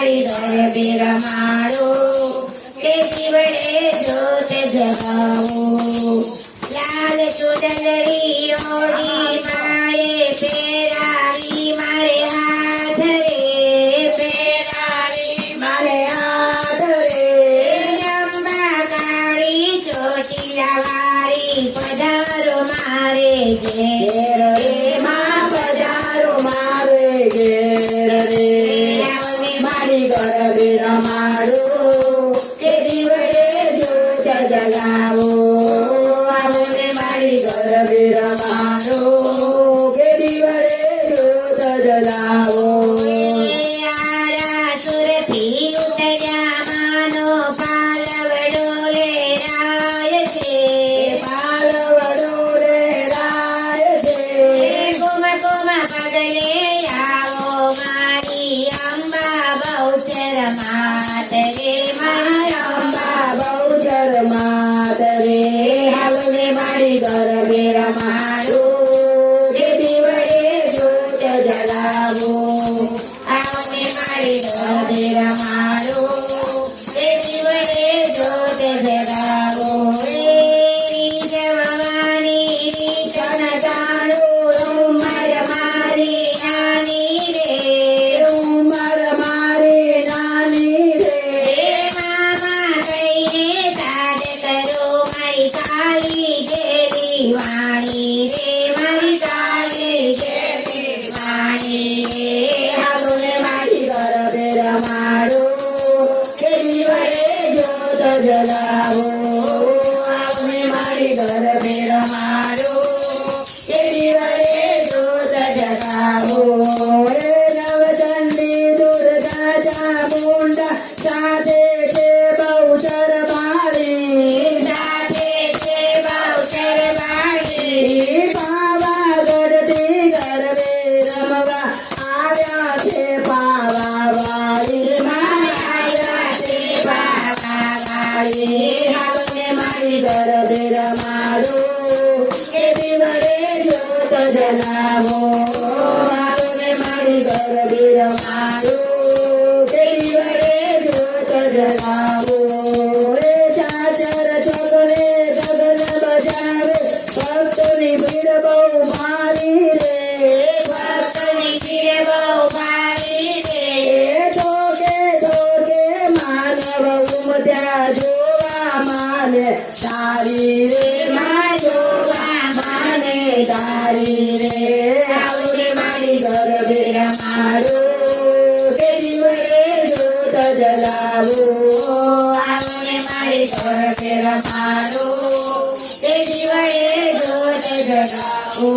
મારી ગરબે રમાડો કે દીવડે જ્યોત જગાવો લાલ ચૂંદડી ઓઢી માએ પહેરાવી મારે હાથ રે પહેરાવી મારે હાથ રે અંબા કાળી ચોટીલા વાળી પધારો મારે ઘેર રે માં પધારો મારે ઘેર રે આવને મારી ગરબે રમાડો કે દીવડે જ્યોત જગાવો આવને મારી ગરબે રમાડો કે દીવડે જ્યોત જગાવો આરા સુરથી ઉતર્યા માનો પાલવડો રે રાય છે પાલવડો રે રાય છે ગુમ ગુમ પગલે આવો મારી અંબા બહુચર માત રે મારા અંબા બહુચર માત રે આવને મારી ગરબે રમાડો કે દીવડે જ્યોત જગાવો આવને મારી ગરબે રમાડો કે દીવડે જ્યોત જગાવો જવાની રીતન જાણો ઉમર મારી નાની રે ઉમર મારી નાની રે મામા કહીને સાદ કરો મારી કાળી જેવી વાણી રે મારી કાળી જેવી વાણી રે આવને મારી ગરબે રમાડો કે દીવડે જ્યોત જગાવો આવને મારી ગરબે રમાડો કે દીવડે જ્યોત જગાવો નવચંડી દુર્ગા ચામુંડા સાથે છે બહુચર મારી સાથે છે બહુચર મારી પાવાગઢથી ગરબે રમવા આવ્યા છે પાવાવાળી માં આવ્યા છે પાવાવાળી આવને મારી ગરબે રમાડો કે દીવડે જ્યોત જગાવો આવને મારી ગરબે રમાડો કે દીવડે જ્યોત જગાવો ચાચર ચોકડે ગગન બજાવે ભક્તોની ભીડ બહુ ભારી રે ભક્તોની ભીડ બહુ ભારી રે ઠોકે માનવ ઉમટ્યા જોવા માને તારી રે માં જોવા માને તારી રે આવને મારી ગરબે રમાડો કે દીવડે જ્યોત જગાવો આવને મારી ગરબે રમાડો કે દીવડે જ્યોત જગાવો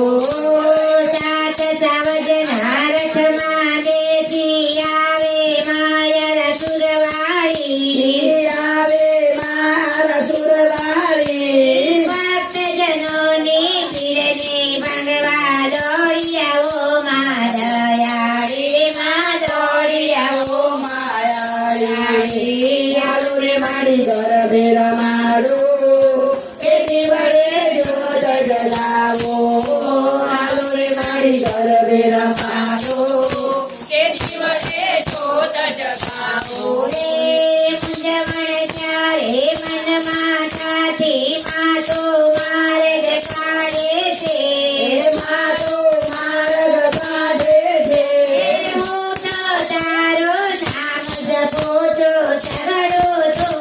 સાત સાવજના રથમાં બેસી આવે માયર સુરવાળી આવે મારા સુરવાળી ભક્તજનોની પીરને ભંગવા દોડી આવો માયાળી માં દોડી આવો માયાળી આવને મારી ગરબે રમાડો કે દીવડે જ્યોત જગાવો આવને મારી ગરબે રમાડો કે દીવડે જ્યોત જગાવો મૂંઝવણ ત્યારે મનમાં થતી માતો માર્ગ કાઢે છે માતો માર્ગ કાઢે છે હું તો તારો નામ જપો છો સગડો તો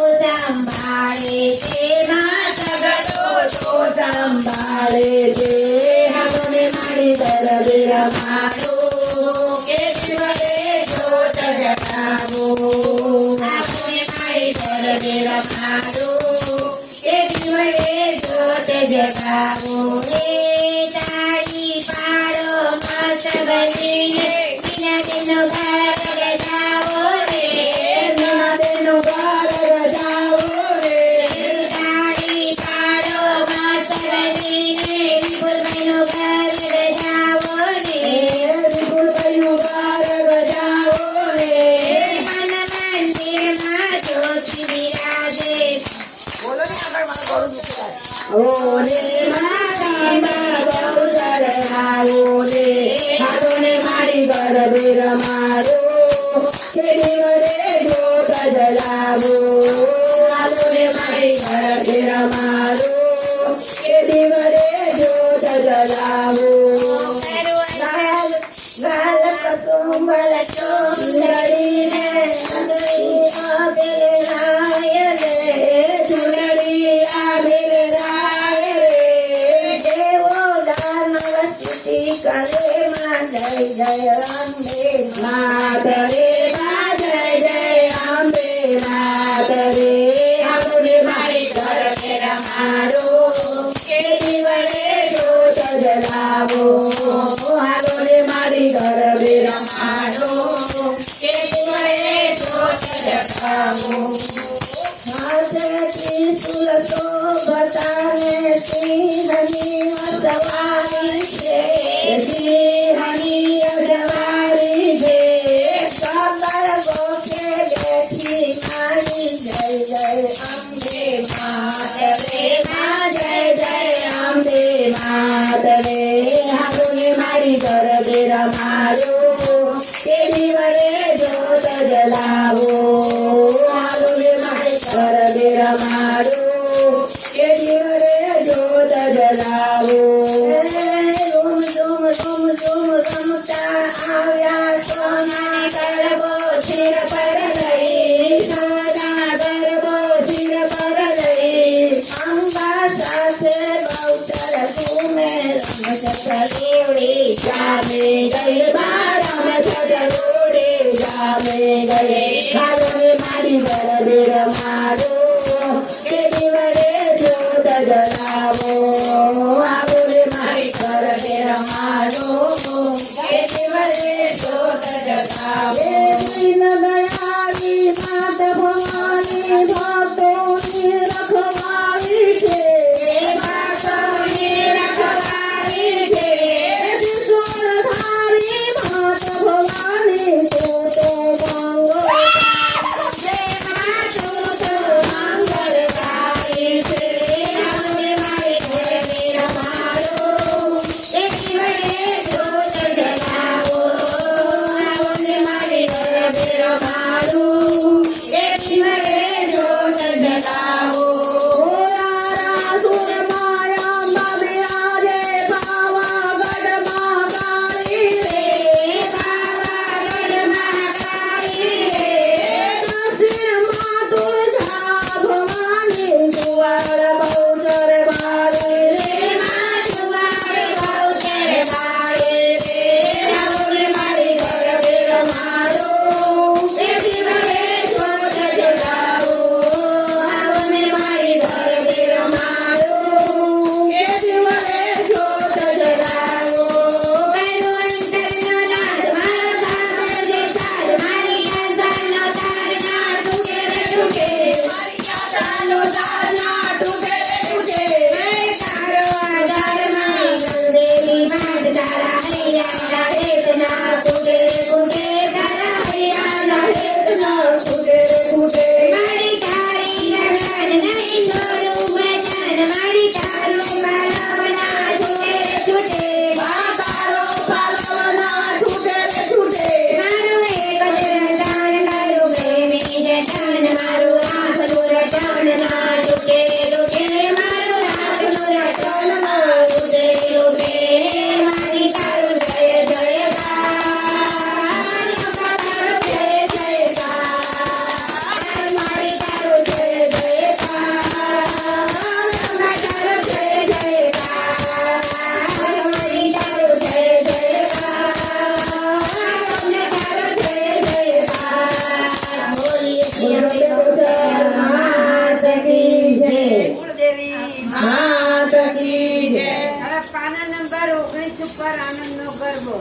સંભાળે છે માં સગડો તો સંભાળે છે આવને મારી ગરબે રમાડો કે દીવડે જ્યોત જગાવો આવને મારી ગરબે રમાડો કે દીવડે જ્યોત જગાવો તાળી પાડો મસ્ત બનીને બિના તેનો ઘર ગજાવો રે બિના તેનો ઘર ગજાવો રે તાળી પાડો મસ્ત બનીને વિપુલભાઈનો ઘર ગજાવો રે વિપુલભાઈનો ઘર ગજાવો રે મન મંદિરમાં જ્યોતિ બિરાજે બોલો ને આગળ મને બોલું દુખી ઓલે મારા બહુચર આવો રે આવને મારી ગરબે રમાડો કેદી વડે જ્યોત જલાવો હાલો રે મારી ઘર ઘેર મારું કેદી વડે જ્યોત જલાવો ગાલ કસુંબલ ચોંદડીને અંગડી આબેલ રાય રે ચૂંદડી આભેલ રાય રે દેવો દાનવ સ્તુતિ કરે માં જય જય અંબે માત રે મા જય જય અંબે માત રે હાલો રે મારી ઘર ઘેર મારું કેદી વડે જ્યોત જલાવો હાલો રે મારી ઘર ઘેર મારું કેદી વડે જ્યોત જલાવો હાથે ત્રિશુલ શોભતાને સિંહની વસવારી છે સિંહની અજવાળી છે કમર ગોખે બેઠી મારી જય જય અંબે માત રે મા જય જય અંબે માત રે હાલો રે મારી ઘર ઘેર મારું કેદી વડે જ્યોત જલાવો હાલો રે મારી ઘર ઘેર મારું કેદી વડે જ્યોત જલાવો રૂમ રૂમ રૂમ રૂમ રમતા આવ્યા સોના ગરબો શિર પર લઈ સોના ગરબો શિર પર લઈ અંબા સાથે બહુચર ઘૂમે રમત ચલીવડી જામે ગઈ બારમ સજરોડે જામે ગઈ હાલો રે મારી ઘર ઘેર મારું કેદી વડે જ્યોત જલાવો હાલો રે મારી ઘર ઘેર મારું કેદી વડે જ્યોત જલાવો દીન દયાળી માત ભવાની ભક્તોની રખવાળી છે માતોની રખવાળી છે ત્રિશૂળધારી માત ભવાની તું તો મંગળ જય માતું તો મંગળકારી છે હાલો રે મારી ઘર ઘેર મારું કેદી વડે જ્યોત જલાવો હાલો રે મારી ઘર ઘેર મારું કેદી વડે જ્યોત જલાવો ભોળારા સુર માયા બિરાજે પાવાગઢમાં કાળી રે પાવાગઢમાં કાળી રે દક્ષિણમાં તુલજા ભવાની કુંવર બહુચર બારી રે માં જુવારે બહુચર બાળી રે હાલો રે મારી ઘર ઘેર મારું કેદી વડે જ્યોત જલાવો હાલો રે મારી ઘર ઘેર મારું કેદી વડે જ્યોત જલાવો મારો અંતરનો નાદ મારો સાગર જે સાર મારી આશાનો તાર ના તૂટે રે તૂટે મારી આશાનો તાર ના તૂટે રે તૂટે હે તારો આધાર માં ગંદેલી બાદ તારા હૈયા હેત ના તૂટે રે તૂટે તારા હૈયા હેત ના તૂટે રે તૂટે મારી તારી લગન નહીં છોડું બચન મારી તારું પાલવના છૂટે રે છૂટે તારો પાલવના છૂટે રે છૂટે મારું એક જ રટણ મારું પ્રેમી જટણ મારું રાખનું રટણ ના તૂટે તૂટે મારું રાખનું રટણ ના તૂટે તૂટે મારી તારું જય જયકાર તારું જય જયકાર મારી તારું જય જયકાર તારું જય જયકાર મારી તારું જય જયકાર બોલીએ માત કી જય માત કી જય હવે પાના નંબર 19 ઉપર આનંદનો ગરબો